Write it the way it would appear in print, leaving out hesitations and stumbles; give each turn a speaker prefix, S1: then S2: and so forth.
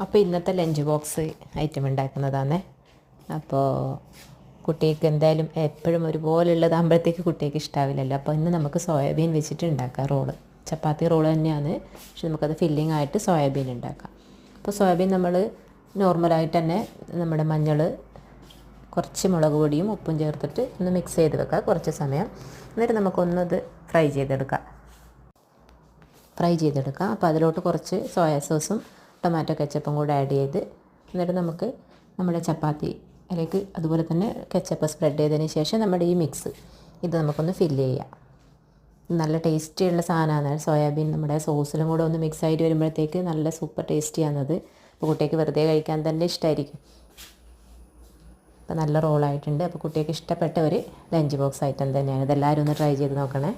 S1: അപ്പോൾ ഇന്നത്തെ lunch box item ഉണ്ടാക്കുന്നതാണ്. അപ്പോൾ കുട്ടിക്ക് എന്തായാലും എപ്പോഴും ഒരുപോലുള്ളതാകുമ്പോഴത്തേക്ക് കുട്ടിക്ക് ഇഷ്ടാവില്ലല്ലോ. അപ്പോൾ ഇന്ന് നമുക്ക് സോയാബീൻ വെച്ചിട്ട് ഉണ്ടാക്കാം റോള്. ചപ്പാത്തി റോള് തന്നെയാണ്, പക്ഷെ നമുക്കത് ഫില്ലിംഗ് ആയിട്ട് സോയാബീൻ ഉണ്ടാക്കാം. അപ്പോൾ സോയാബീൻ നമ്മൾ നോർമലായിട്ട് തന്നെ നമ്മുടെ മഞ്ഞൾ, കുറച്ച് മുളക് പൊടിയും ഉപ്പും ചേർത്തിട്ട് ഒന്ന് മിക്സ് ചെയ്ത് വെക്കുക കുറച്ച് സമയം. എന്നിട്ട് നമുക്കൊന്നത് ഫ്രൈ ചെയ്തെടുക്കാം. അപ്പോൾ അതിലോട്ട് കുറച്ച് സോയാ സോസും ടൊമാറ്റോ കെച്ചപ്പും കൂടെ ആഡ് ചെയ്ത്, എന്നിട്ട് നമുക്ക് നമ്മുടെ ചപ്പാത്തി അതിലേക്ക് അതുപോലെ തന്നെ കെച്ചപ്പ് സ്പ്രെഡ് ചെയ്തതിന് ശേഷം നമ്മുടെ ഈ മിക്സ് ഇത് നമുക്കൊന്ന് ഫില്ല് ചെയ്യാം. നല്ല ടേസ്റ്റിയുള്ള സാധനമാണ് സോയാബീൻ. നമ്മുടെ സോസിലും കൂടെ ഒന്ന് മിക്സ് ആയിട്ട് വരുമ്പോഴത്തേക്ക് നല്ല സൂപ്പർ ടേസ്റ്റിയാണത്. അപ്പോൾ കുട്ടിക്ക് വെറുതെ കഴിക്കാൻ തന്നെ ഇഷ്ടമായിരിക്കും. അപ്പോൾ നല്ല റോളായിട്ടുണ്ട്. അപ്പോൾ കുട്ടിക്ക് ഇഷ്ടപ്പെട്ട ഒരു ലഞ്ച് ബോക്സ് ഐറ്റം തന്നെയാണ്. ഇതെല്ലാവരും ഒന്ന് ട്രൈ ചെയ്ത് നോക്കണേ.